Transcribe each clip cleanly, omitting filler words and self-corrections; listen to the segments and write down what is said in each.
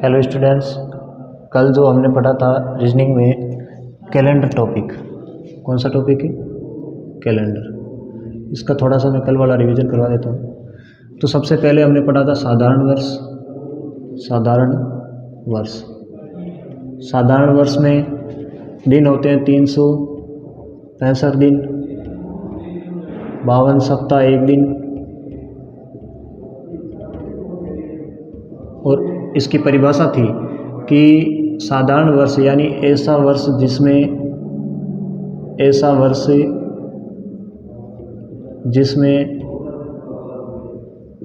Hello students, कल जो हमने पढ़ा था रीजनिंग में कैलेंडर टॉपिक, कौन सा टॉपिक है? कैलेंडर। इसका थोड़ा सा मैं कल वाला रिवीजन करवा देता हूँ। तो सबसे पहले हमने पढ़ा था साधारण वर्ष। साधारण वर्ष, साधारण वर्ष में दिन होते हैं 365 दिन, 52 सप्ताह, एक दिन। और इसकी परिभाषा थी कि साधारण वर्ष यानी ऐसा वर्ष जिसमें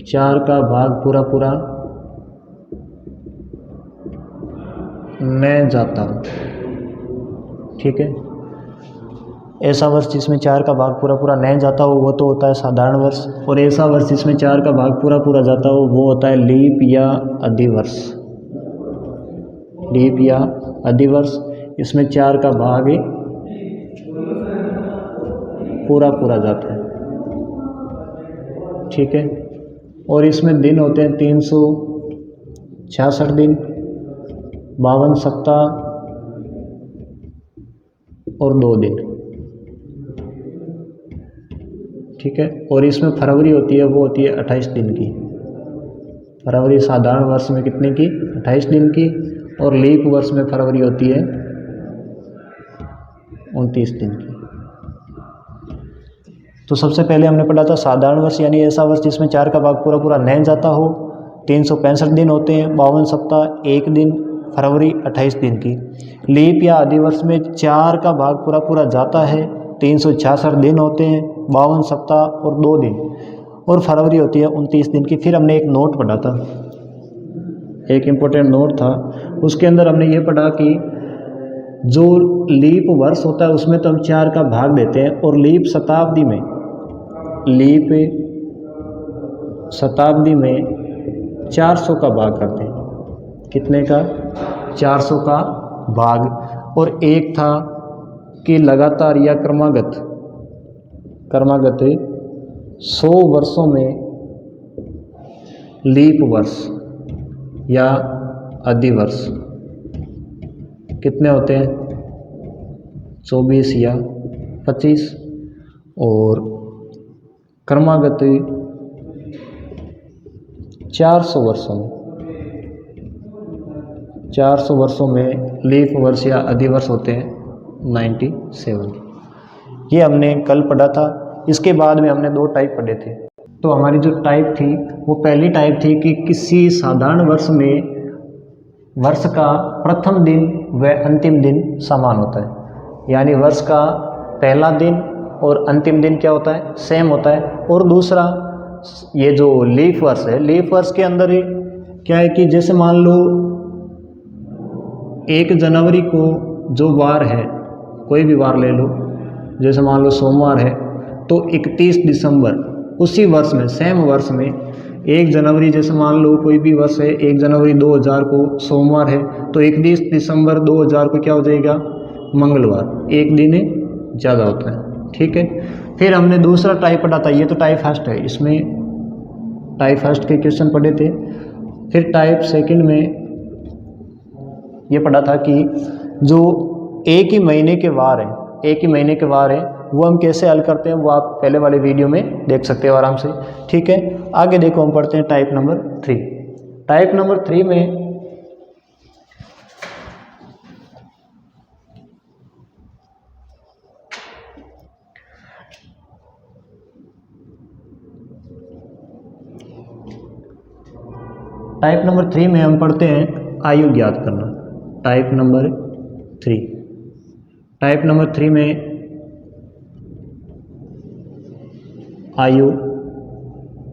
4 का भाग पूरा पूरा न जाता हो। ठीक है, ऐसा वर्ष जिसमें 4 का भाग पूरा पूरा नहीं जाता हो वो तो होता है साधारण वर्ष। और ऐसा वर्ष जिसमें 4 का भाग पूरा पूरा जाता हो वो होता है लीप या अधिवर्ष। लीप या अधिवर्ष, इसमें 4 का भाग पूरा पूरा जाता है। ठीक है, और इसमें दिन होते हैं 366 दिन, 52 सप्ताह और 2 दिन। ठीक है, और इसमें फरवरी होती है, वो होती है 28 दिन की। फरवरी साधारण वर्ष में कितने की? 28 दिन की। और लीप वर्ष में फरवरी होती है 29 दिन की। तो सबसे पहले हमने पढ़ा था साधारण वर्ष यानी ऐसा वर्ष जिसमें 4 का भाग पूरा पूरा नहीं जाता हो। 365 दिन होते हैं, 52 सप्ताह, एक दिन, फरवरी 28 दिन की। लीप या अधिवर्ष में 4 का भाग पूरा पूरा जाता है, 366 दिन होते हैं, 52 सप्ताह और 2 दिन, और फरवरी होती है 29 दिन की। फिर हमने एक नोट पढ़ा था, एक इम्पोर्टेंट नोट था, उसके अंदर हमने ये पढ़ा कि जो लीप वर्ष होता है उसमें तो हम 4 का भाग देते हैं, और लीप शताब्दी में 400 का भाग करते हैं। कितने का? 400 का भाग। और एक था कि लगातार या क्रमागत 100 वर्षों में लीप वर्ष या अधिवर्ष कितने होते हैं? 24 या 25। और क्रमागत 400 वर्षों में लीप वर्ष या अधिवर्ष होते हैं 97। ये हमने कल पढ़ा था। इसके बाद में हमने 2 टाइप पढ़े थे। तो हमारी जो टाइप थी वो पहली टाइप थी कि किसी साधारण वर्ष में वर्ष का प्रथम दिन व अंतिम दिन समान होता है, यानी वर्ष का पहला दिन और अंतिम दिन क्या होता है? सेम होता है। और दूसरा, ये जो लीप वर्ष है, लीप वर्ष के अंदर क्या है कि जैसे मान लो 1 जनवरी को जो वार है, कोई भी वार ले लो, जैसे मान लो सोमवार है, तो 31 दिसंबर उसी वर्ष में, सेम वर्ष में 1 जनवरी, जैसे मान लो कोई भी वर्ष है, 1 जनवरी 2000 को सोमवार है, तो 31 दिसंबर 2000 को क्या हो जाएगा? मंगलवार, एक दिन ज़्यादा होता है। ठीक है, फिर हमने दूसरा टाइप पढ़ा था, ये तो टाइप फर्स्ट है, इसमें टाइप फर्स्ट के क्वेश्चन पढ़े थे। फिर टाइप सेकंड में ये पढ़ा था कि जो एक ही महीने के वार है वो हम कैसे हल करते हैं, वो आप पहले वाले वीडियो में देख सकते हो आराम से। ठीक है, आगे देखो, हम पढ़ते हैं टाइप नंबर 3। टाइप नंबर 3 में हम पढ़ते हैं आयु ज्ञात करना। टाइप नंबर 3 में आयु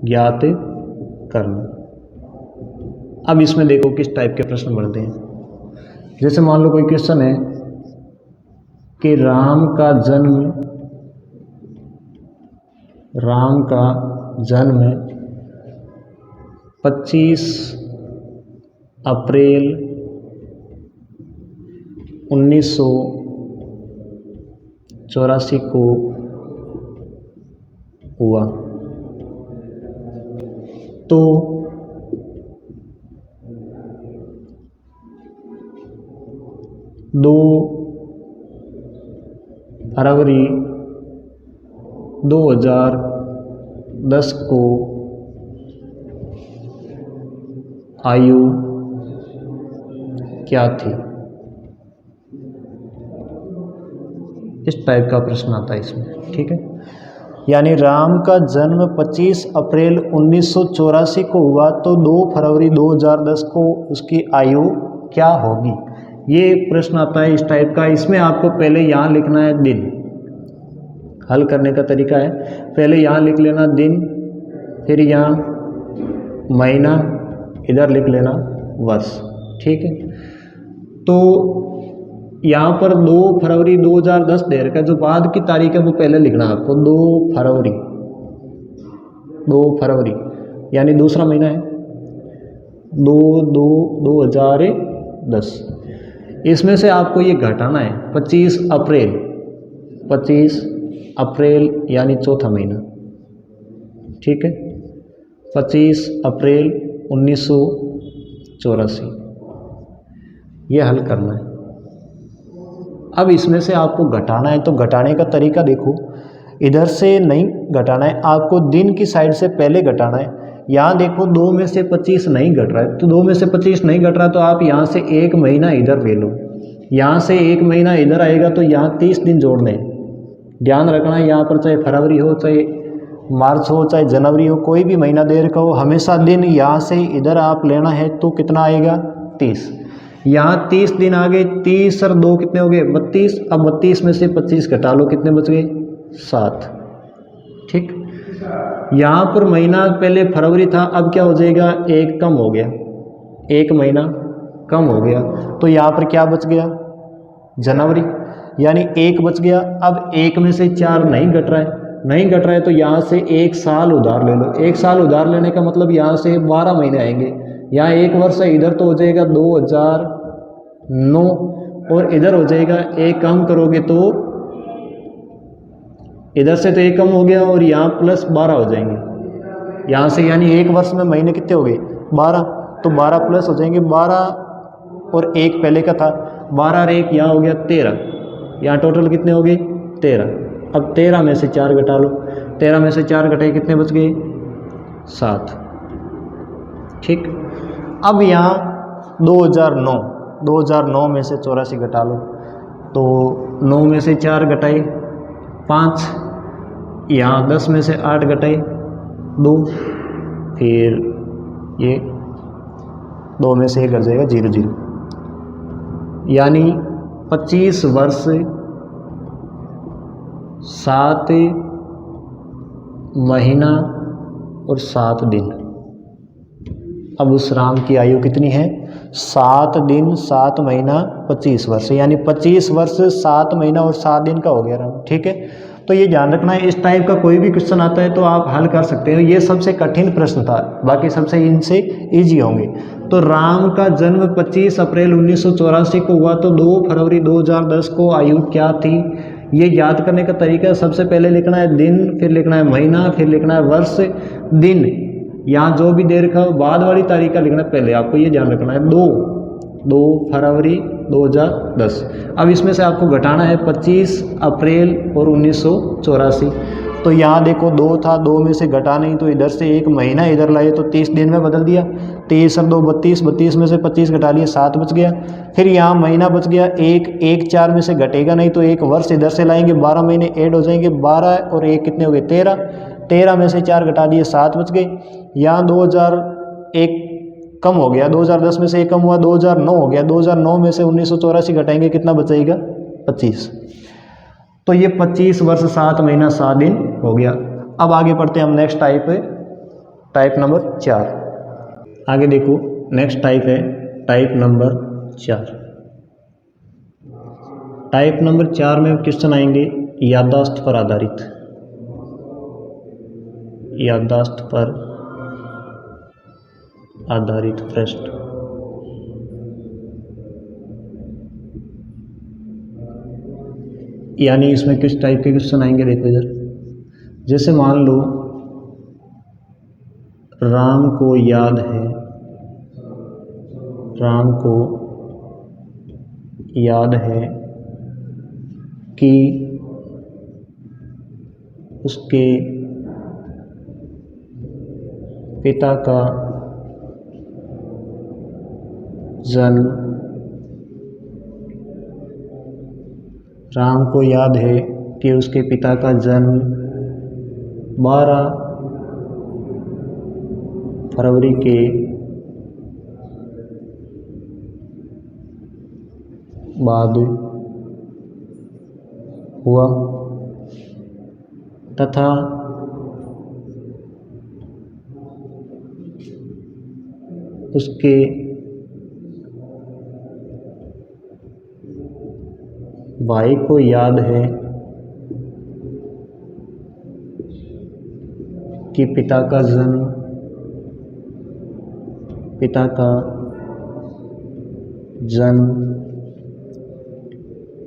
ज्ञात करना। अब इसमें देखो किस टाइप के प्रश्न बनते हैं। जैसे मान लो कोई क्वेश्चन है कि राम का जन्म 25 अप्रैल 1984 को हुआ, तो 2 फरवरी 2010 को आयु क्या थी? इस टाइप का प्रश्न आता है इसमें, ठीक है। यानी राम का जन्म 25 अप्रैल 1984 को हुआ, तो 2 फरवरी 2010 को उसकी आयु क्या होगी? ये प्रश्न आता है इस टाइप का। इसमें आपको पहले यहाँ लिखना है दिन। हल करने का तरीका है, पहले यहाँ लिख लेना दिन, फिर यहाँ महीना, इधर लिख लेना वर्ष, ठीक है। तो यहाँ पर 2 फरवरी 2010 दे रखा है, जो बाद की तारीख है वो पहले लिखना है आपको। 2 फरवरी यानी दूसरा महीना है, 2010। इसमें से आपको ये घटाना है 25 अप्रैल यानी चौथा महीना, ठीक है। 25 अप्रैल 1984 ये हल करना है। अब इसमें से आपको घटाना है, तो घटाने का तरीका देखो, इधर से नहीं घटाना है, आपको दिन की साइड से पहले घटाना है। यहाँ देखो 2 में से 25 नहीं घट रहा है, तो 2 में से 25 नहीं घट रहा, तो आप यहाँ से 1 महीना इधर ले लो। यहाँ से 1 महीना इधर आएगा, तो यहाँ 30 दिन जोड़ने हैं। ध्यान रखना है, यहाँ पर चाहे फरवरी हो, चाहे मार्च हो, चाहे जनवरी हो, कोई भी महीना दे रखा हो, हमेशा दिन यहाँ से इधर आप लेना है। तो कितना आएगा? 30। यहाँ 30 दिन आ गए, 30 और 2 कितने हो गए? 32। अब 32 में से 25 घटा लो, कितने बच गए? 7, ठीक। यहाँ पर महीना पहले फरवरी था, अब क्या हो जाएगा? 1 कम हो गया, 1 महीना कम हो गया, तो यहाँ पर क्या बच गया? जनवरी, यानी 1 बच गया। अब 1 में से 4 नहीं घट रहा है, तो यहाँ से 1 साल उधार ले लो। 1 साल उधार लेने का मतलब यहाँ से 12 महीने आएंगे। यहाँ 1 वर्ष है, इधर तो हो जाएगा 2009, और इधर हो जाएगा 1 कम करोगे तो इधर से तो 1 कम हो गया, और यहाँ प्लस 12 हो जाएंगे यहाँ से। यानी 1 वर्ष में महीने कितने हो गए? 12, तो 12 प्लस हो जाएंगे। 12 और 1 पहले का था, 12 और 1 यहाँ हो गया 13। यहाँ टोटल कितने हो गए? 13। अब 13 में से 4 घटा लो, 13 में से 4 घटाए, कितने बच गए? 7, ठीक। अब यहाँ 2009 में से 84 घटा लो, तो 9 में से 4 घटाए 5, यहाँ 10 में से 8 घटाए 2, फिर ये 2 में से 1 घट जाएगा 0 0, यानी 25 वर्ष 7 महीना और 7 दिन। अब उस राम की आयु कितनी है? 7 दिन 7 महीना 25 वर्ष, यानी 25 वर्ष 7 महीना और 7 दिन का हो गया राम, ठीक है। तो ये ध्यान रखना है, इस टाइप का कोई भी क्वेश्चन आता है तो आप हल कर सकते हो। ये सबसे कठिन प्रश्न था, बाकी सबसे इनसे इजी होंगे। तो राम का जन्म 25 अप्रैल 1984 को हुआ, तो 2 फरवरी 2010 को आयु क्या थी? ये याद करने का तरीका, सबसे पहले लिखना है दिन, फिर लिखना है महीना, फिर लिखना है वर्ष। दिन यहाँ जो भी दे रखा हो, बाद वाली तारीख का लिखना है पहले, आपको ये ध्यान रखना है। 2 फरवरी 2010। अब इसमें से आपको घटाना है 25 अप्रैल और 1984। तो यहाँ देखो 2 था, 2 में से घटा नहीं, तो इधर से 1 महीना इधर लाए, तो 30 दिन में बदल दिया। 30 और 2 32, 32 में से 25 घटा लिए, 7 बच गया। फिर यहाँ महीना बच गया 1 4 में से घटेगा नहीं, तो 1 वर्ष इधर से लाएंगे, 12 महीने ऐड हो जाएंगे। 12 और 1 कितने हो गए? 13 में से 4 घटा दिए, 7 बच गए। यहाँ 2001 कम हो गया, 2010 में से 1 कम हुआ, 2009 हो गया। 2009 में से 1984 घटाएंगे, कितना बचेगा? 25। तो ये 25 वर्ष 7 महीना 7 दिन हो गया। अब आगे पढ़ते हैं हम नेक्स्ट टाइप है, टाइप नंबर 4। आगे देखो, नेक्स्ट टाइप है टाइप नंबर 4। टाइप नंबर 4 में क्वेश्चन आएंगे याददाश्त पर आधारित। याददाश्त पर आधारित प्रश्न। यानी इसमें किस टाइप के क्वेश्चन आएंगे? देखो इधर, जैसे मान लो राम को याद है, राम को याद है कि उसके पिता का जन्म, राम को याद है कि उसके पिता का जन्म 12 फरवरी के बाद हुआ तथा उसके भाई को याद है कि पिता का जन्म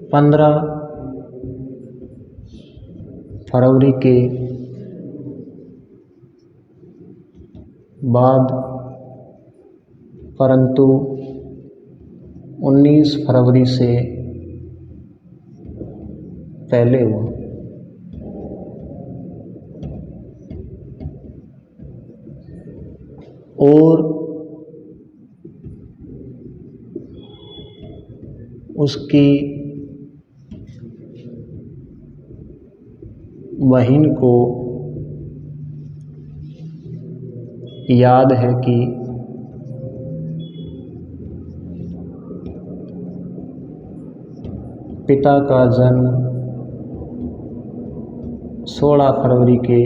15 फरवरी के बाद, परंतु 19 फरवरी से पहले हुआ। और उसकी बहन को याद है कि पिता का जन्म 16 फरवरी के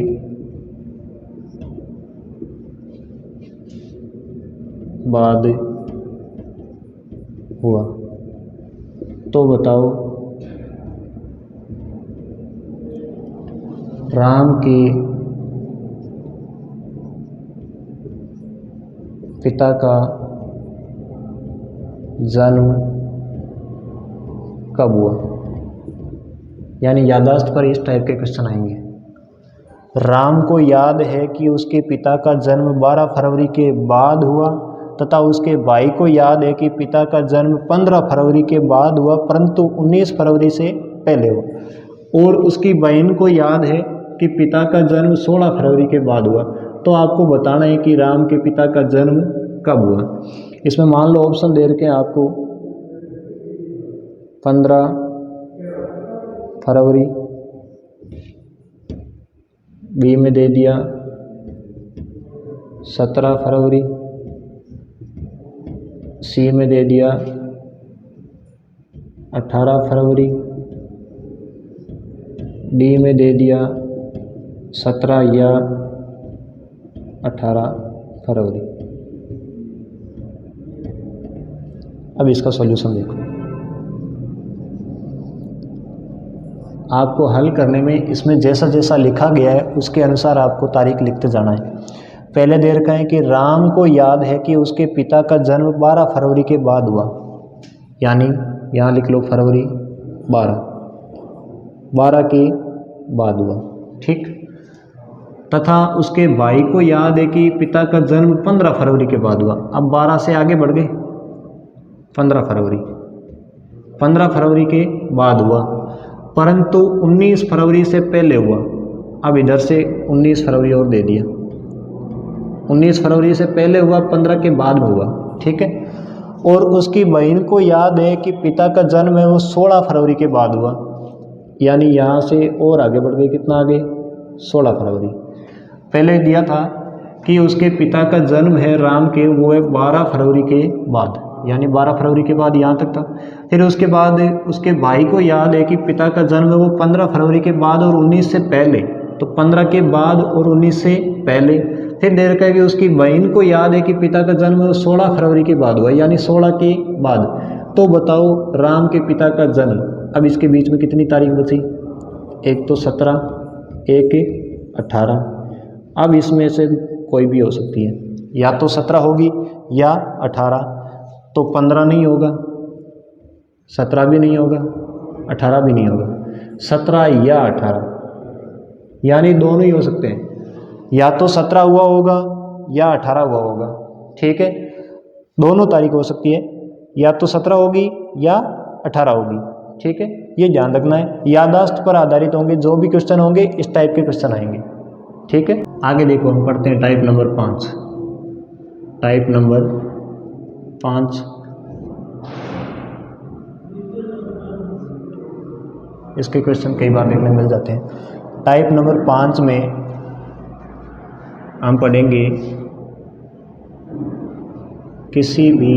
बाद हुआ। तो बताओ, राम के पिता का जन्म कब हुआ? यानी याददाश्त पर इस टाइप के क्वेश्चन आएंगे। राम को याद है कि उसके पिता का जन्म 12 फरवरी के बाद हुआ तथा उसके भाई को याद है कि पिता का जन्म 15 फरवरी के बाद हुआ, परंतु 19 फरवरी से पहले हुआ। और उसकी बहन को याद है कि पिता का जन्म 16 फरवरी के बाद हुआ। तो आपको बताना है कि राम के पिता का जन्म कब हुआ। इसमें मान लो ऑप्शन दे रखे आपको 15 फरवरी, बी में दे दिया 17 फरवरी, सी में दे दिया 18 फरवरी, डी में दे दिया 17 या 18 फरवरी। अब इसका सॉल्यूशन देखो। आपको हल करने में इसमें जैसा जैसा लिखा गया है उसके अनुसार आपको तारीख लिखते जाना है। पहले दे रखा है कि राम को याद है कि उसके पिता का जन्म 12 फरवरी के बाद हुआ, यानी यहाँ लिख लो फरवरी 12 के बाद हुआ, ठीक। तथा उसके भाई को याद है कि पिता का जन्म 15 फरवरी के बाद हुआ। अब 12 से आगे बढ़ गए, 15 फरवरी के बाद हुआ, परंतु 19 फरवरी से पहले हुआ। अब इधर से 19 फरवरी और दे दिया, 19 फरवरी से पहले हुआ, 15 के बाद में हुआ, ठीक है। और उसकी बहन को याद है कि पिता का जन्म है वो 16 फरवरी के बाद हुआ, यानी यहाँ से और आगे बढ़ गए, कितना आगे, 16 फरवरी। पहले दिया था कि उसके पिता का जन्म है राम के, वो है 12 फरवरी के बाद, यानी 12 फरवरी के बाद यहाँ तक था। फिर उसके बाद उसके भाई को याद है कि पिता का जन्म है वो 15 फरवरी के बाद और 19 से पहले, तो 15 के बाद और 19 से पहले। फिर दे रखा है कि उसकी बहन को याद है कि पिता का जन्म 16 फरवरी के बाद हुआ, यानी 16 के बाद। तो बताओ राम के पिता का जन्म, अब इसके बीच में कितनी तारीख बची, एक तो 17, एक 18। अब इसमें से कोई भी हो सकती है, या तो 17 होगी या 18। तो 15 नहीं होगा, 17 भी नहीं होगा, 18 भी नहीं होगा, 17 या 18, यानी दोनों ही हो सकते हैं, या तो 17 हुआ होगा या 18 हुआ होगा, ठीक है। दोनों तारीख हो सकती है, या तो 17 होगी या 18 होगी। ठीक है, ये ध्यान रखना है, याददाश्त पर आधारित होंगे जो भी क्वेश्चन होंगे, इस टाइप के क्वेश्चन आएंगे। ठीक है, आगे देखो हम पढ़ते हैं टाइप नंबर 5। टाइप नंबर 5, इसके क्वेश्चन कई बार देखने मिल जाते हैं। टाइप नंबर 5 में हम पढ़ेंगे किसी भी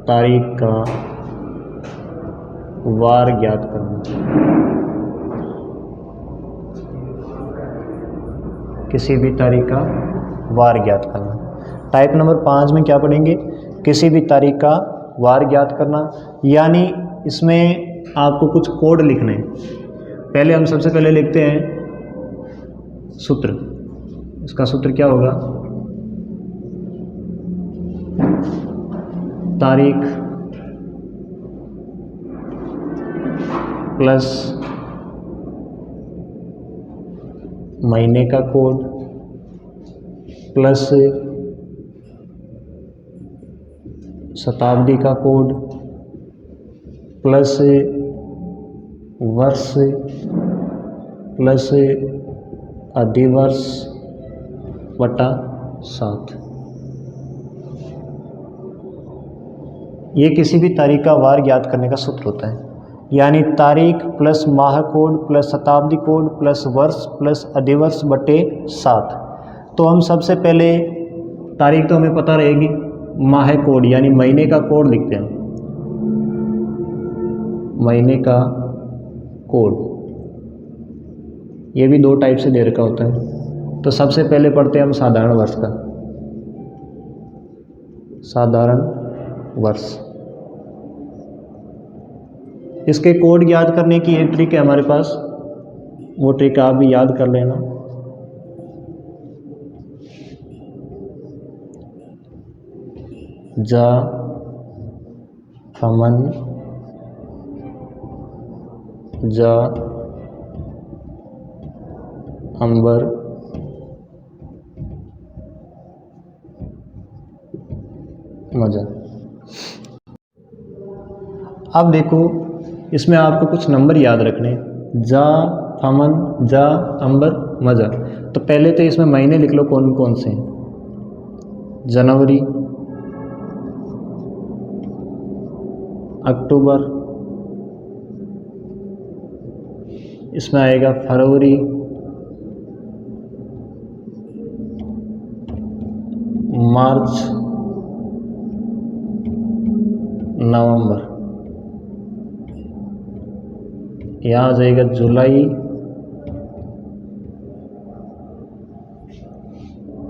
तारीख का वार ज्ञात करना। किसी भी तारीख का वार ज्ञात करना। टाइप नंबर 5 में क्या पढ़ेंगे? किसी भी तारीख का वार ज्ञात करना, यानी इसमें आपको कुछ कोड लिखने हैं। पहले हम सबसे पहले लिखते हैं सूत्र। इसका सूत्र क्या होगा? तारीख प्लस महीने का कोड प्लस शताब्दी का कोड प्लस वर्ष प्लस अधिवर्ष बटा 7। ये किसी भी तारीख का वार ज्ञात करने का सूत्र होता है, यानी तारीख प्लस माह कोड प्लस शताब्दी कोड प्लस वर्ष प्लस अधिवर्ष बटे 7। तो हम सबसे पहले तारीख तो हमें पता रहेगी, माह कोड यानी महीने का कोड लिखते हैं। महीने का कोड ये भी 2 टाइप से दे रखा होता है। तो सबसे पहले पढ़ते हैं हम साधारण वर्ष का। साधारण वर्ष, इसके कोड याद करने की एक ट्रिक है हमारे पास, वो ट्रिक आप भी याद कर लेना। जा फमन जा अंबर मजा। अब देखो इसमें आपको कुछ नंबर याद रखने, जा फमन जा अंबर मजा। तो पहले तो इसमें महीने लिख लो कौन कौन से हैं। जनवरी, अक्टूबर, इसमें आएगा फरवरी, मार्च, नवंबर, यहाँ आ जाएगा जुलाई,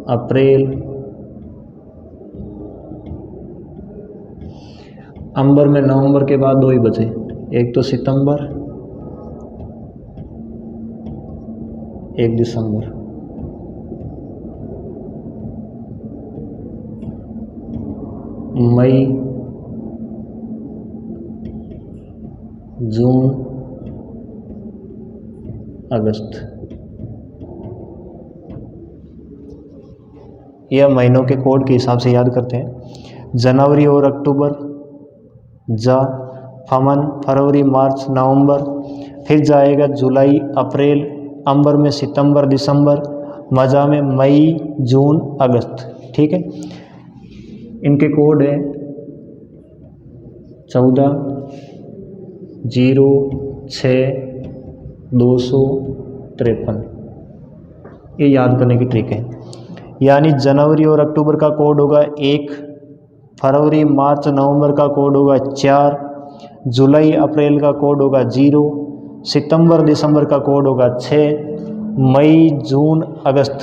अप्रैल, अंबर में नवंबर के बाद 2 ही बचे, एक तो सितंबर, एक दिसंबर। मई, जून, अगस्त। यह महीनों के कोड के हिसाब से याद करते हैं। जनवरी और अक्टूबर जा, फमन फरवरी मार्च नवंबर, फिर जाएगा जुलाई अप्रैल, अंबर में सितंबर दिसंबर, मजा में मई जून अगस्त। ठीक है, इनके कोड है 14 06 253। ये याद करने की ट्रिक है। यानी जनवरी और अक्टूबर का कोड होगा 1, फरवरी मार्च नवंबर का कोड होगा 4, जुलाई अप्रैल का कोड होगा 0, सितंबर दिसंबर का कोड होगा 6, मई जून अगस्त,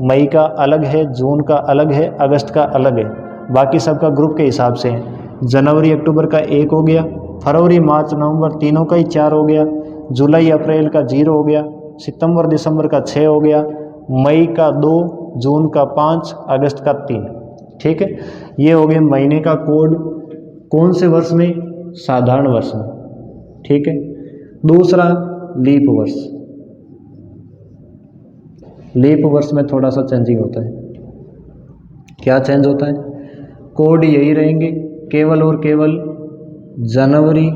मई का अलग है, जून का अलग है, अगस्त का अलग है, बाकी सबका ग्रुप के हिसाब से है। जनवरी अक्टूबर का 1 हो गया, फरवरी मार्च नवंबर तीनों का ही 4 हो गया, जुलाई अप्रैल का 0 हो गया, सितंबर दिसंबर का 6 हो गया, मई का 2, जून का 5, अगस्त का 3। ठीक है, ये हो गए महीने का कोड। कौन से वर्ष में? साधारण वर्ष में। ठीक है, दूसरा लीप वर्ष। लीप वर्ष में थोड़ा सा चेंजिंग होता है। क्या चेंज होता है? कोड यही रहेंगे केवल और केवल जनवरी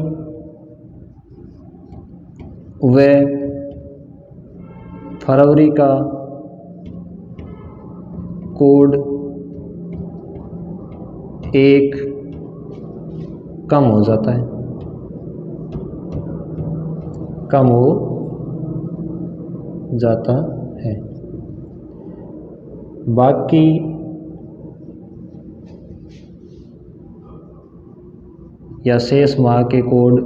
व फरवरी का कोड एक कम हो जाता है, कम हो जाता है। बाकी या शेष माह के कोड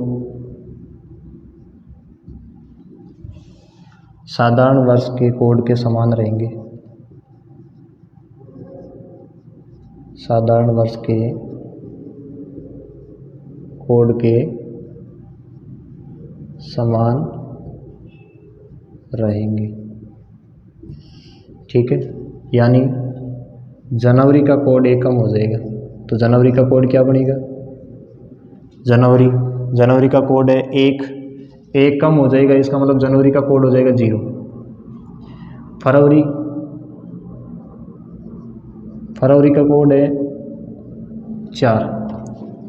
साधारण वर्ष के कोड के समान रहेंगे, साधारण वर्ष के कोड के समान रहेंगे। ठीक है, यानी जनवरी का कोड एक कम हो जाएगा, तो जनवरी का कोड क्या बनेगा, जनवरी का कोड है एक कम हो जाएगा, इसका मतलब जनवरी का कोड हो जाएगा 0। फरवरी का कोड है 4,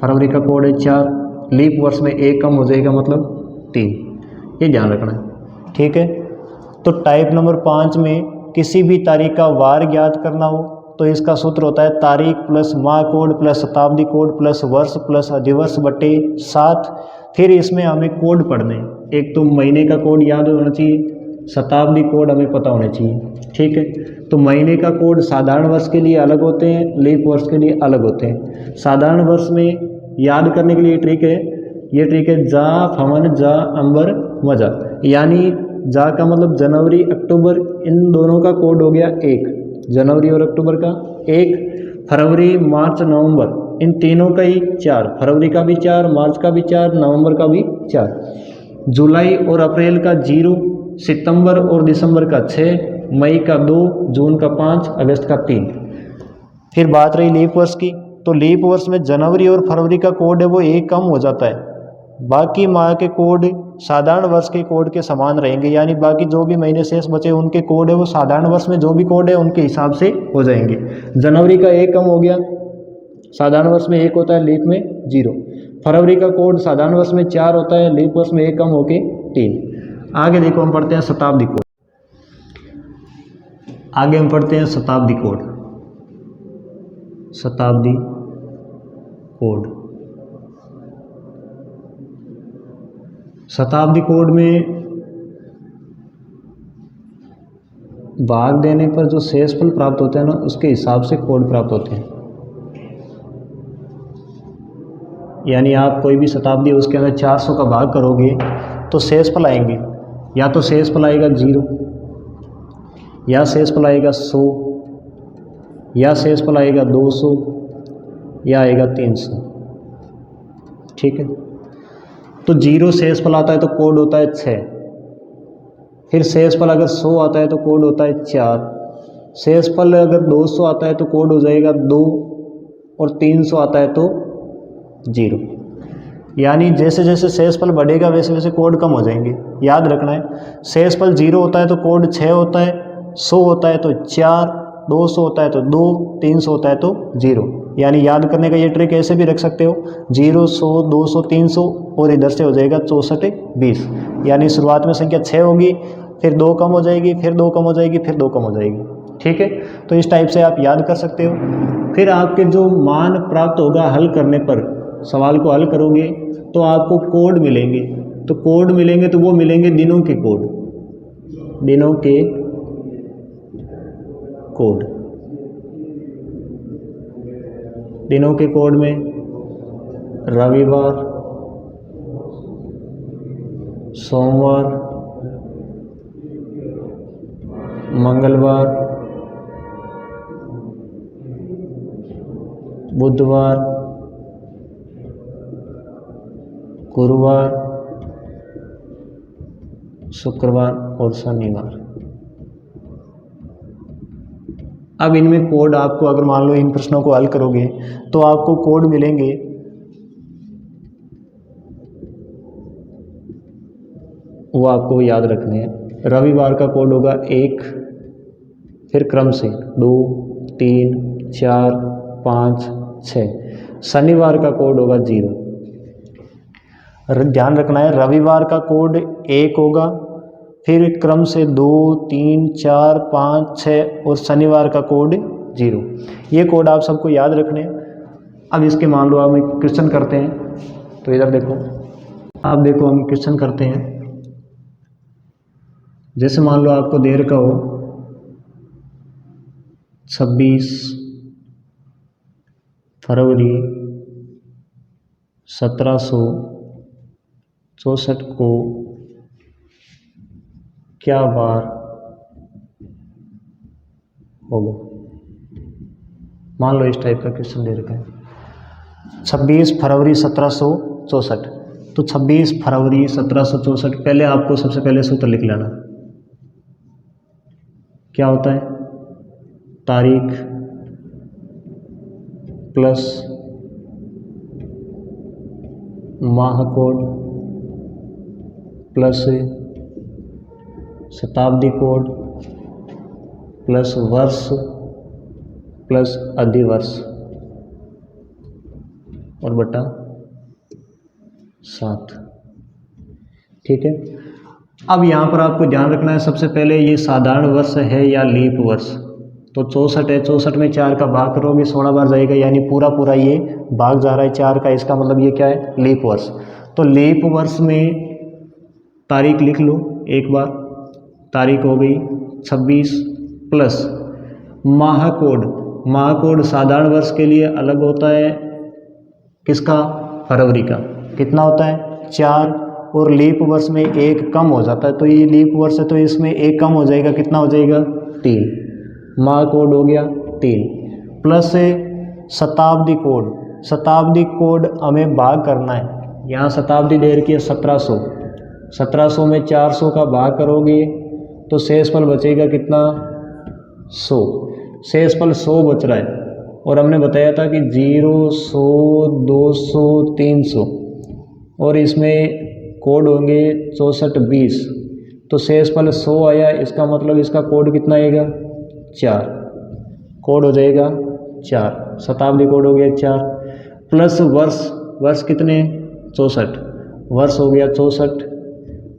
फरवरी का कोड है 4, लीप वर्ष में एक कम हो जाएगा मतलब 3, ये ध्यान रखना है। ठीक है, तो टाइप नंबर 5 में किसी भी तारीख का वार ज्ञात करना हो तो इसका सूत्र होता है तारीख प्लस माह कोड प्लस शताब्दी कोड प्लस वर्ष प्लस अधिवर्ष बटे 7। फिर इसमें हमें कोड पढ़ने हैं, एक तो महीने का कोड याद होना चाहिए, शताब्दी कोड हमें पता होना चाहिए। ठीक है, तो महीने का कोड साधारण वर्ष के लिए अलग होते हैं, लीप वर्ष के लिए अलग होते हैं। साधारण वर्ष में याद करने के लिए ट्रिक है, ये ट्रिक है जा फमन जा अंबर मजा, यानी जा का मतलब जनवरी अक्टूबर, इन दोनों का कोड हो गया 1, जनवरी और अक्टूबर का 1, फरवरी मार्च नवंबर इन तीनों का ही 4, फरवरी का भी 4, मार्च का भी 4, नवंबर का भी 4, जुलाई और अप्रैल का 0, सितंबर और दिसंबर का 6, मई का 2, जून का 5, अगस्त का 3। फिर बात रही लीप वर्ष की, तो लीप वर्ष में जनवरी और फरवरी का कोड है वो एक कम हो जाता है, बाकी माह के कोड साधारण वर्ष के कोड के समान रहेंगे, यानी बाकी जो भी महीने शेष बचे उनके कोड है वो साधारण वर्ष में जो भी कोड है उनके हिसाब से हो जाएंगे। जनवरी का 1 कम हो गया, साधारण वर्ष में 1 होता है, लीप में 0। फरवरी का कोड साधारण वर्ष में 4 होता है, लीप वर्ष में 1 कम होके 3। आगे देखो हम पढ़ते हैं शताब्दी कोड, आगे हम पढ़ते हैं शताब्दी कोड। शताब्दी कोड, शताब्दी कोड में भाग देने पर जो शेषफल प्राप्त होते हैं ना उसके हिसाब से कोड प्राप्त होते हैं। यानी आप कोई भी शताब्दी उसके अंदर 400 का भाग करोगे तो शेषफल आएंगे, या तो शेषफल आएगा 0, या शेषफल आएगा 100, या शेषफल आएगा 200, या आएगा 300। ठीक है, तो 0 शेषफल आता है तो कोड होता है 6, फिर शेषफल अगर 100 आता है तो कोड होता है 4, शेषफल अगर 200 आता है तो कोड हो जाएगा 2, और 300 आता है तो 0। यानी जैसे जैसे शेषफल बढ़ेगा वैसे वैसे कोड कम हो जाएंगे। याद रखना है, शेषफल 0 होता है तो कोड 6 होता है, 100 होता है तो 4, 200 होता है तो 2, 300 होता है तो 0। यानी याद करने का ये ट्रिक ऐसे भी रख सकते हो 0, 100, 200, 300, और इधर से हो जाएगा 64, 20। यानी शुरुआत में संख्या 6 होगी, फिर 2 कम हो जाएगी, फिर 2 कम हो जाएगी, फिर 2 कम हो जाएगी। ठीक है, तो इस टाइप से आप याद कर सकते हो। फिर आपके जो मान प्राप्त होगा हल करने पर, सवाल को हल करोगे तो आपको कोड मिलेंगे, तो कोड मिलेंगे तो वो मिलेंगे दिनों के कोड, दिनों के कोड। दिनों के कोड में रविवार, सोमवार, मंगलवार, बुधवार, गुरुवार, शुक्रवार और शनिवार। अब इनमें कोड आपको, अगर मान लो इन प्रश्नों को हल करोगे तो आपको कोड मिलेंगे, वो आपको याद रखने हैं। रविवार का कोड होगा 1, फिर क्रम से 2, 3, 4, 5, 6। शनिवार का कोड होगा 0। ध्यान रखना है, रविवार का कोड 1 होगा, फिर क्रम से 2, 3, 4, 5, 6 और शनिवार का कोड 0। ये कोड आप सबको याद रखने हैं। अब इसके मान लो हम क्वेश्चन करते हैं, तो इधर देखो, आप देखो हम क्वेश्चन करते हैं। जैसे मान लो आपको दे रखा हो 26 फरवरी 1764 को क्या वार होगा। मान लो इस टाइप का क्वेश्चन दे रखा है 26 फरवरी 1764। तो 26 फरवरी 1764, पहले आपको सबसे पहले सूत्र लिख लेना। क्या होता है, तारीख प्लस माह कोड प्लस शताब्दी कोड प्लस वर्ष प्लस अधिवर्ष और बटा 7। ठीक है। अब यहाँ पर आपको ध्यान रखना है, सबसे पहले ये साधारण वर्ष है या लीप वर्ष। तो 64 है, 64 में 4 का भाग करोगे 16 बार जाएगा, यानी पूरा पूरा ये भाग जा रहा है 4 का, इसका मतलब ये क्या है, लीप वर्ष। तो लीप वर्ष में तारीख लिख लो एक बार, तारीख हो गई 26 प्लस माह कोड। माह कोड साधारण वर्ष के लिए अलग होता है, किसका, फरवरी का। कितना होता है, 4, और लीप वर्ष में 1 कम हो जाता है, तो ये लीप वर्ष है तो इसमें 1 कम हो जाएगा, कितना हो जाएगा, 3। माह कोड हो गया 3 प्लस शताब्दी कोड। शताब्दी कोड हमें भाग करना है, यहाँ शताब्दी दे रखी है 1700। 1700 में 400 का भाग करोगे तो शेषफल बचेगा कितना, 100। शेषफल 100 बच रहा है, और हमने बताया था कि 0, 100, 200, 300, और इसमें कोड होंगे 64, 20। तो शेषफल 100 आया, इसका मतलब इसका कोड कितना आएगा, 4। कोड हो जाएगा 4, शताब्दी कोड हो गया 4 प्लस वर्ष। वर्ष कितने, 64, वर्ष हो गया 64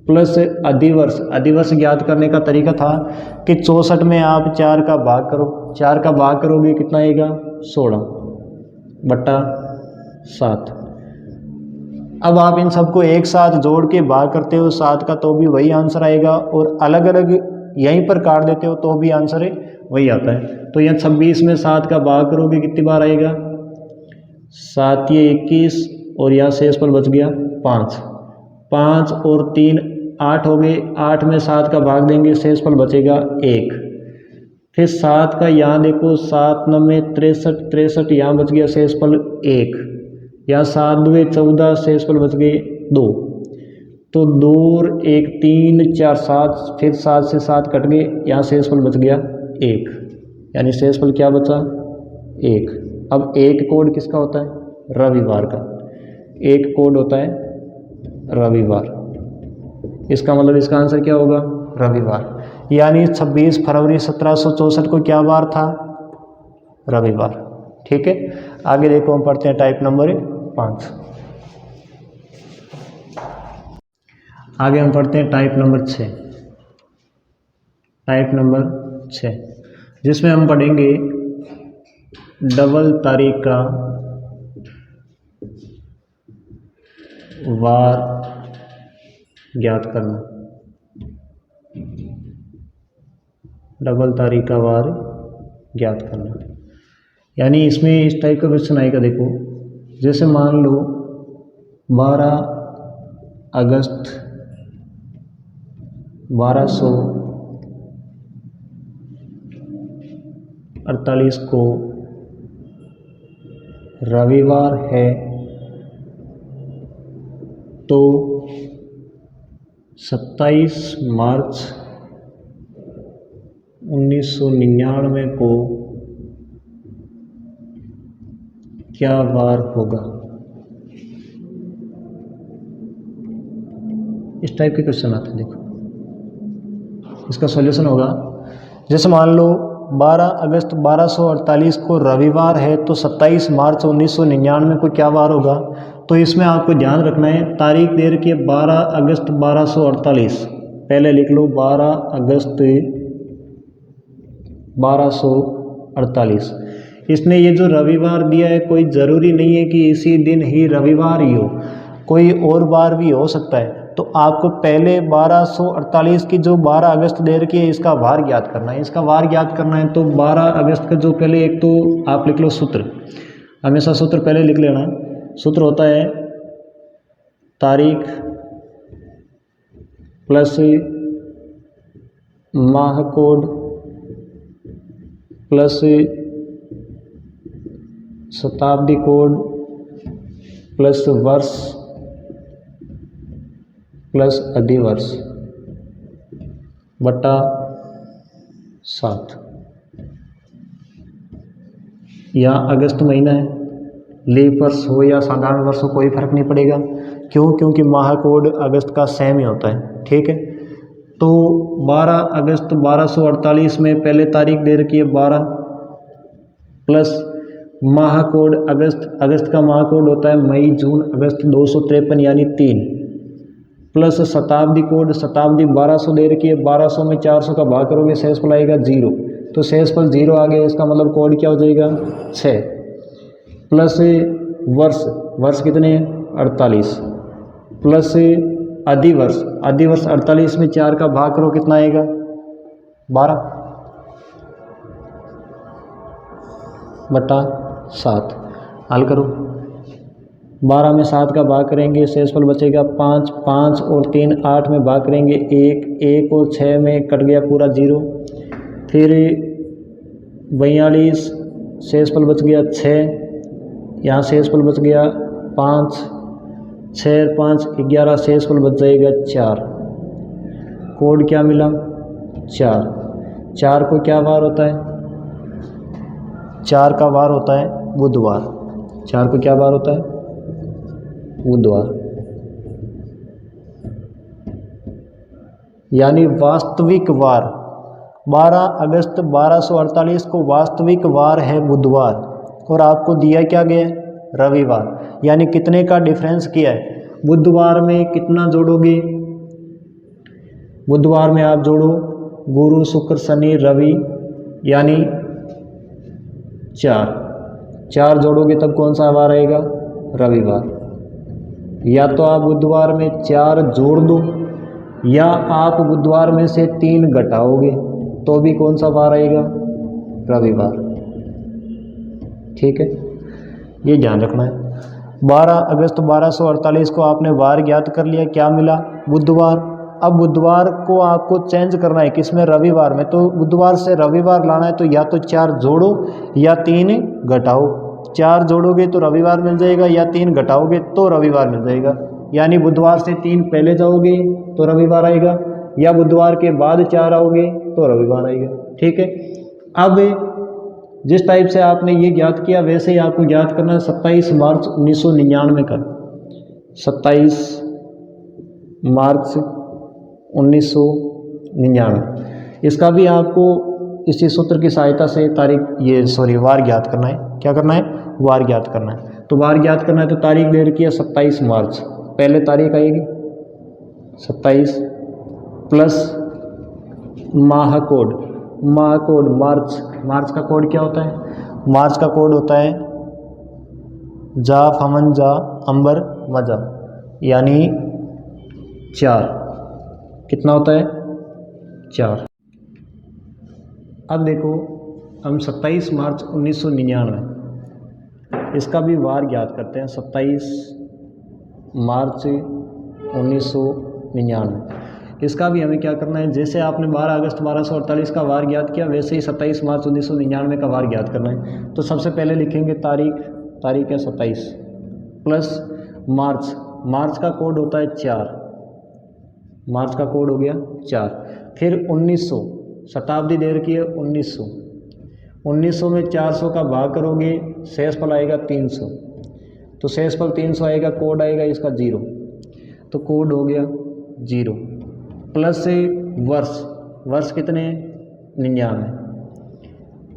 प्लस अधिवर्ष। अधिवर्ष ज्ञात करने का तरीका था कि 64 में आप 4 का भाग करो, 4 का भाग करोगे कितना आएगा, 16 बटा 7। अब आप इन सबको एक साथ जोड़ के भाग करते हो 7 का, तो भी वही आंसर आएगा, और अलग अलग यहीं पर काट देते हो तो भी आंसर वही आता है। तो यहाँ 26 में 7 का भाग करोगे कितनी बार आएगा, 7 ये 21, और यहाँ शेषफल बच गया 5। 5 और 3 8 हो गए, 8 में 7 का भाग देंगे, शेषफल बचेगा 1। फिर 7 का यहाँ देखो, 7 9 63, 63 यहाँ बच गया शेषफल 1। यहाँ 7 2 14, शेषफल बच गए 2। तो 2 और 1 3 4 7, फिर 7 से 7 कट गए, यहाँ शेषफल बच गया 1, यानी शेषफल क्या बचा, 1। अब एक कोड किसका होता है, रविवार का। एक कोड होता है रविवार, इसका मतलब इसका आंसर क्या होगा, रविवार। यानी 26 फरवरी 1764 को क्या वार था, रविवार। ठीक है। आगे देखो, हम पढ़ते हैं टाइप नंबर 5। आगे हम पढ़ते हैं टाइप नंबर 6। टाइप नंबर 6, जिसमें हम पढ़ेंगे डबल तारीख का वार ज्ञात करना। डबल तारीख का वार ज्ञात करना, यानी इसमें इस टाइप का क्वेश्चन आएगा। देखो, जैसे मान लो 12 अगस्त 1248 को रविवार है, तो 27 मार्च 1999 को क्या वार होगा। इस टाइप के क्वेश्चन आते हैं। देखो, इसका सॉल्यूशन होगा, जैसे मान लो 12 अगस्त 1248 को रविवार है, तो 27 मार्च 1999 को क्या वार होगा? तो इसमें आपको ध्यान रखना है, तारीख दे रखी है 12 अगस्त 1248, पहले लिख लो 12 अगस्त 1248। इसने ये जो रविवार दिया है, कोई ज़रूरी नहीं है कि इसी दिन ही रविवार ही हो, कोई और बार भी हो सकता है। तो आपको पहले 1248 की जो 12 अगस्त दे रखी है, इसका वार ज्ञात करना है। इसका वार ज्ञात करना है तो 12 अगस्त का जो पहले एक तो आप लिख लो सूत्र, हमेशा सूत्र पहले लिख लेना। सूत्र होता है तारीख प्लस माह कोड प्लस शताब्दी कोड प्लस वर्ष प्लस अधिवर्ष बटा 7। यहाँ अगस्त महीना है, लीप वर्ष हो या साधारण वर्ष हो कोई फर्क नहीं पड़ेगा। क्यों? क्योंकि माह कोड अगस्त का सेम ही होता है, ठीक है। तो 12 अगस्त 1248 में पहले तारीख दे रखी है 12 प्लस माह कोड अगस्त का माह कोड होता है मई जून अगस्त 253 यानी 3 प्लस शताब्दी कोड, शताब्दी 1200 दे रखी है, 1200 में 400 का भाग करोगे शेषफल आएगा 0, तो शेषफल 0 आ गया, इसका मतलब कोड क्या हो जाएगा 6 प्लस वर्ष कितने हैं 48 प्लस अधिवर्ष 48 में 4 का भाग करो कितना आएगा 12 बटा 7। हल करो, 12 में 7 का भाग करेंगे शेषफल बचेगा 5, 5 और 3 8 में भाग करेंगे 1, 1 और 6 में कट गया पूरा 0, फिर 42 शेषफल बच गया 6, यहाँ शेषफल बच गया 5, 6 और 5 11 शेषफल बच जाएगा 4। कोड क्या मिला 4। 4 को क्या वार होता है? 4 का वार होता है बुधवार। 4 को क्या वार होता है? बुधवार। यानी वास्तविक वार 12 अगस्त 1248 को वास्तविक वार है बुधवार, और आपको दिया क्या गया रविवार। यानी कितने का डिफरेंस किया है? बुधवार में कितना जोड़ोगे? बुधवार में आप जोड़ो गुरु शुक्र शनि रवि, यानी 4 जोड़ोगे तब कौन सा वार आएगा? रविवार। या तो आप बुधवार में 4 जोड़ दो, या आप बुधवार में से 3 घटाओगे तो भी कौन सा वार आएगा? रविवार। ठीक है, ये ध्यान रखना है। 12 अगस्त 1248 को आपने वार ज्ञात कर लिया, क्या मिला? बुधवार। अब बुधवार को आपको चेंज करना है किसमें? रविवार में। तो बुधवार से रविवार लाना है तो या तो 4 जोड़ो या 3 घटाओ। 4 जोड़ोगे तो रविवार मिल जाएगा, या 3 घटाओगे तो रविवार मिल जाएगा। यानी बुधवार से 3 पहले जाओगे तो रविवार आएगा, या बुधवार के बाद 4 आओगे तो रविवार आएगा। ठीक है, अब जिस टाइप से आपने ये ज्ञात किया वैसे ही आपको ज्ञात करना है 27 मार्च 1999 का। 27 मार्च 1999 इसका भी आपको इसी सूत्र की सहायता से वार ज्ञात करना है। क्या करना है? वार ज्ञात करना है। तो वार ज्ञात करना है तो तारीख दे रखी है 27 मार्च, पहले तारीख आएगी 27 प्लस माह कोड मार्च का कोड क्या होता है? मार्च का कोड होता है जा फमन जा अंबर मजा, यानी 4। कितना होता है? 4। अब देखो हम 27 मार्च 1999 इसका भी वार ज्ञात करते हैं। 27 मार्च 1999 इसका भी हमें क्या करना है? जैसे आपने 12 अगस्त 1248 का वार ज्ञात किया वैसे ही 27 मार्च 1999 का वार ज्ञात करना है। तो सबसे पहले लिखेंगे तारीख है 27 प्लस मार्च का कोड होता है 4, मार्च का कोड हो गया 4। फिर 1900 शताब्दी दे रखी है 1900 में 400 का भाग करोगे शेषफल आएगा 300, तो शेषफल 300 आएगा, कोड आएगा इसका 0, तो कोड हो गया 0 प्लस वर्ष कितने? 99।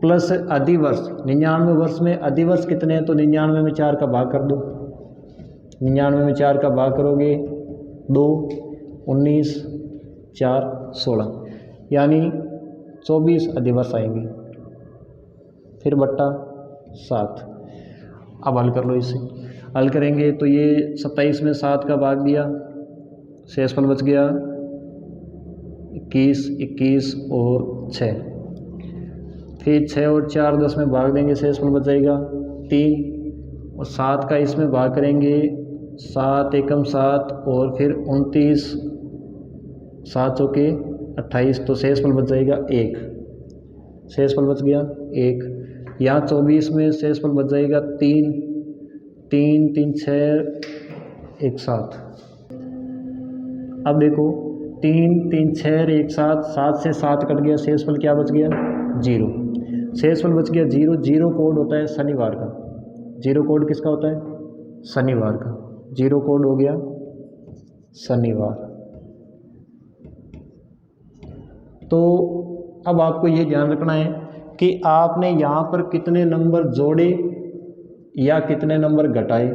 प्लस अधिवर्ष। 99 वर्ष में अधिवर्ष कितने हैं, तो 99 में 4 का भाग कर दो। 99 में 4 का भाग करोगे 2, 19, 4, 16, यानी 24 अधिवर्ष आएंगे। फिर बट्टा 7। अब हल कर लो इसे। हल करेंगे तो ये 27 में 7 का भाग दिया, शेषफल बच गया 21, 21 और 6। फिर 6 और 4 10 में भाग देंगे, शेषफल बच जाएगा 3, और 7 का इसमें भाग करेंगे 7 एकम 7, और फिर 29, 7 चौके 28, तो शेषफल बच जाएगा 1। शेषफल बच गया 1। यहाँ 24 में शेषफल बच जाएगा 3, 3, 3, 6, 1, 7। अब देखो 3, 3, 6, 1, 7, 7 से 7 कट गया, शेषफल क्या बच गया 0। शेषफल बच गया 0। 0 कोड होता है शनिवार का। 0 कोड किसका होता है, शनिवार का। 0 कोड हो गया शनिवार। तो अब आपको ये ध्यान रखना है कि आपने यहाँ पर कितने नंबर जोड़े या कितने नंबर घटाए,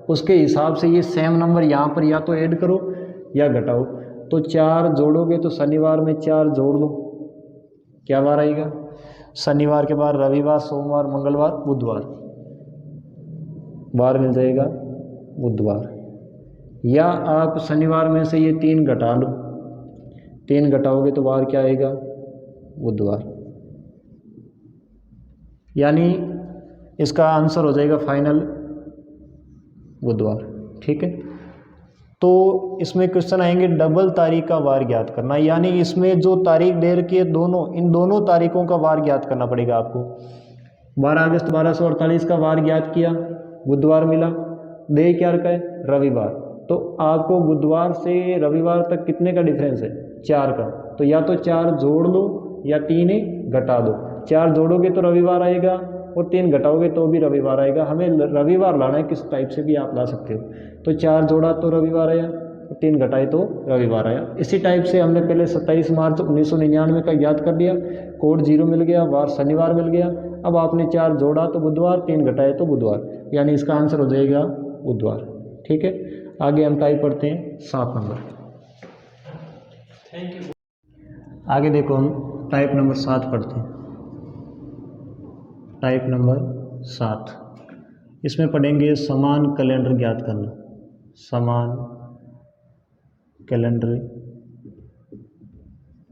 उसके हिसाब से ये सेम नंबर यहाँ पर या तो ऐड करो या घटाओ। तो 4 जोड़ोगे तो शनिवार में 4 जोड़ लो, क्या बार आएगा, शनिवार के बाद रविवार, सोमवार, मंगलवार, बुधवार, बार मिल जाएगा बुधवार। या आप शनिवार में से ये 3 घटा लो, 3 घटाओगे तो बार क्या आएगा, बुधवार। यानी इसका आंसर हो जाएगा फाइनल बुधवार। ठीक है। तो इसमें क्वेश्चन आएंगे डबल तारीख का वार ज्ञात करना, यानी इसमें जो तारीख दे रखी है दोनों, इन दोनों तारीखों का वार ज्ञात करना पड़ेगा आपको। 12 अगस्त 1248 का वार ज्ञात किया, बुधवार मिला, दे क्या रखा है, रविवार। तो आपको बुधवार से रविवार तक कितने का डिफरेंस है, 4 का। तो या तो 4 जोड़ लो या 3 घटा दो। 4 जोड़ोगे तो रविवार आएगा और 3 घटाओगे तो भी रविवार आएगा। हमें रविवार लाना है, किस टाइप से भी आप ला सकते हो। तो 4 जोड़ा तो रविवार आया, 3 घटाए तो रविवार आया। इसी टाइप से हमने पहले 27 मार्च 1999 का याद कर लिया, कोड 0 मिल गया, वार शनिवार मिल गया। अब आपने 4 जोड़ा तो बुधवार, 3 घटाए तो बुधवार, यानी इसका आंसर हो जाएगा बुधवार। ठीक है। आगे हम टाइप पढ़ते हैं 7 नंबर। Thank you. आगे देखो हम टाइप नंबर 7 पढ़ते हैं। टाइप नंबर 7, इसमें पढ़ेंगे समान कैलेंडर ज्ञात करना। समान कैलेंडर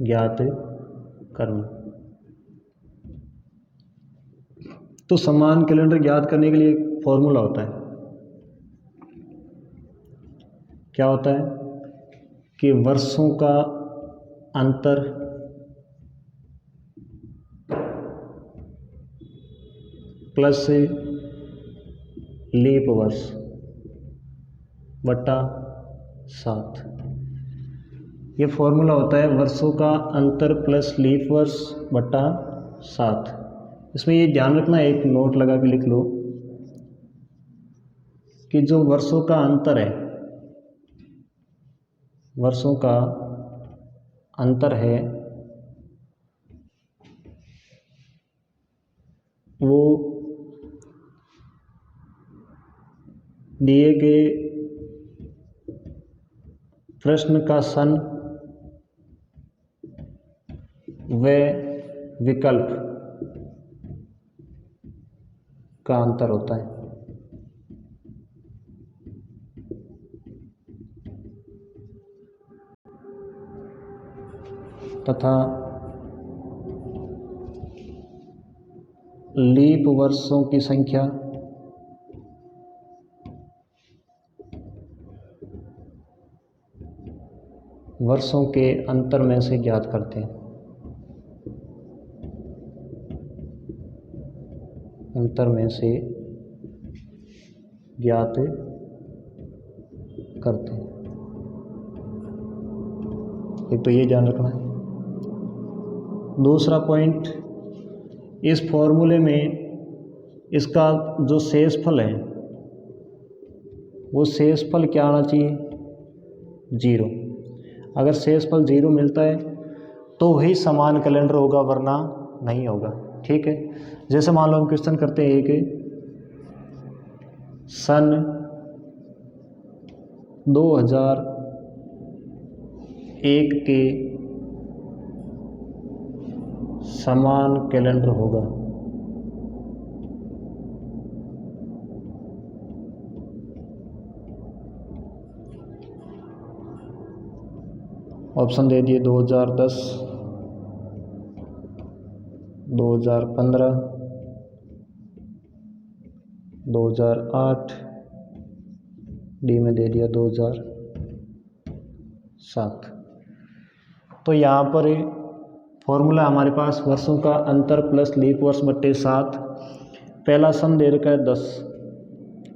ज्ञात करना। तो समान कैलेंडर ज्ञात करने के लिए एक फॉर्मूला होता है। क्या होता है कि वर्षों का अंतर प्लस लीप वर्ष बटा 7। ये फॉर्मूला होता है वर्षों का अंतर प्लस लीप वर्ष बटा 7। इसमें ये ध्यान रखना, एक नोट लगा के लिख लो कि जो वर्षों का अंतर है, वर्षों का अंतर है वो दिए गए प्रश्न का सन व विकल्प का अंतर होता है। तथा लीप वर्षों की संख्या वर्षों के अंतर में से ज्ञात करते हैं। अंतर में से ज्ञात करते हैं। एक तो ये ध्यान रखना है। दूसरा पॉइंट, इस फॉर्मूले में इसका जो शेषफल है वो शेषफल क्या आना चाहिए, 0। अगर शेषफल 0 मिलता है तो ही समान कैलेंडर होगा, वरना नहीं होगा। ठीक है। जैसे मान लो हम क्वेश्चन करते हैं एक सन 2001 के समान कैलेंडर होगा। ऑप्शन दे दिए 2010, 2015, 2008, डी में दे दिया 2007। तो यहाँ पर फॉर्मूला हमारे पास वर्षों का अंतर प्लस लीप वर्ष बट्टे 7। पहला सन दे रखा है 10,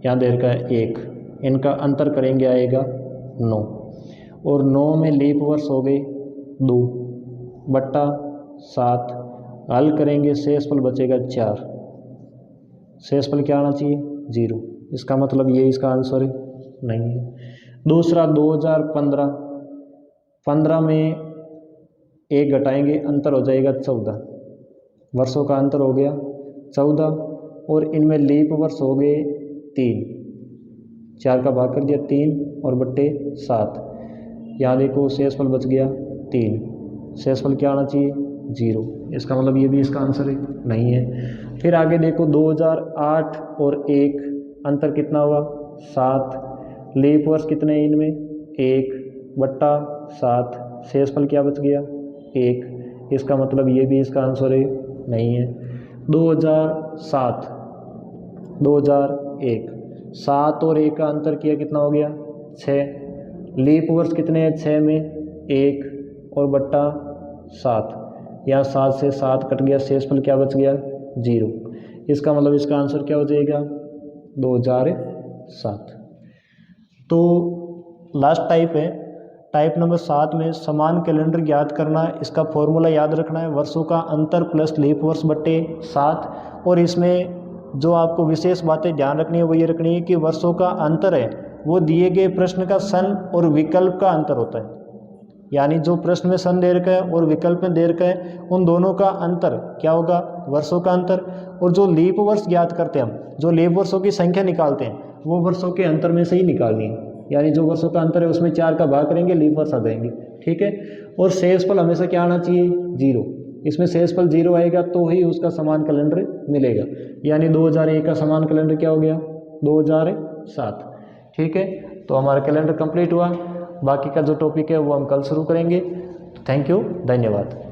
यहाँ दे रखा है 1, इनका अंतर करेंगे आएगा 9, और 9 में लीप वर्ष हो गए 2 बट्टा 7, हल करेंगे शेषफल बचेगा 4। शेषफल क्या आना चाहिए 0, इसका मतलब ये इसका आंसर नहीं है। दूसरा 2015, 15 में 1 घटाएंगे अंतर हो जाएगा 14, वर्षों का अंतर हो गया 14, और इनमें लीप वर्ष हो गए 3, 4 का भाग कर दिया 3 और बट्टे 7, यहाँ देखो शेषफल बच गया 3, शेषफल क्या आना चाहिए 0, इसका मतलब ये भी इसका आंसर नहीं है। फिर आगे देखो 2008 और 1 अंतर कितना हुआ 7, लीप वर्ष कितने हैं इनमें 1 बट्टा 7, शेषफल क्या बच गया 1, इसका मतलब ये भी इसका आंसर नहीं है। 2007, 2001, 7 और 1 का अंतर किया कितना हो गया 6, लीप वर्ष कितने हैं 6 में 1 और बट्टा 7, यहाँ 7 से 7 कट गया, शेषफल क्या बच गया 0, इसका मतलब इसका आंसर क्या हो जाएगा 2007। तो लास्ट टाइप है टाइप नंबर 7 में समान कैलेंडर ज्ञात करना। इसका फॉर्मूला याद रखना है वर्षों का अंतर प्लस लीप वर्ष बट्टे 7, और इसमें जो आपको विशेष बातें ध्यान रखनी है वो ये रखनी है कि वर्षों का अंतर है वो दिए गए प्रश्न का सन और विकल्प का अंतर होता है, यानी जो प्रश्न में सन दे रखा है और विकल्प में दे रखा है उन दोनों का अंतर क्या होगा वर्षों का अंतर। और जो लीप वर्ष ज्ञात करते हैं हम, जो लीप वर्षों की संख्या निकालते हैं वो वर्षों के अंतर में से ही निकालनी है, यानी जो वर्षों का अंतर है उसमें 4 का भाग करेंगे, लीप वर्ष आ जाएंगे, ठीक है। और शेषफल हमेशा क्या आना चाहिए 0, इसमें शेषफल 0 आएगा तो ही उसका समान कैलेंडर मिलेगा, यानी 2001 का समान कैलेंडर क्या हो गया 2007, ठीक है। तो हमारा कैलेंडर कंप्लीट हुआ, बाकी का जो टॉपिक है वो हम कल शुरू करेंगे। थैंक यू, धन्यवाद।